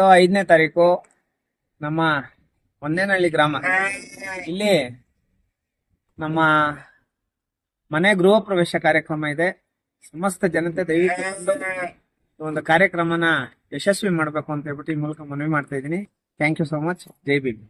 ತಿಂಗಳು 5ನೇ ತಾರೀಕು ನಮ್ಮ ಒಂದೇನಹಳ್ಳಿ ಗ್ರಾಮ ಇಲ್ಲಿ ನಮ್ಮ ಮನೆ ಗೃಹ ಪ್ರವೇಶ ಕಾರ್ಯಕ್ರಮ ಇದೆ. ಸಮಸ್ತ ಜನತೆ ದಯವಿಟ್ಟು ಒಂದು ಕಾರ್ಯಕ್ರಮನ ಯಶಸ್ವಿ ಮಾಡಬೇಕು ಅಂತ ಹೇಳ್ಬಿಟ್ಟು ಈ ಮೂಲಕ ಮನವಿ ಮಾಡ್ತಾ ಇದ್ದೀನಿ. Thank you so much. Jai Bhim.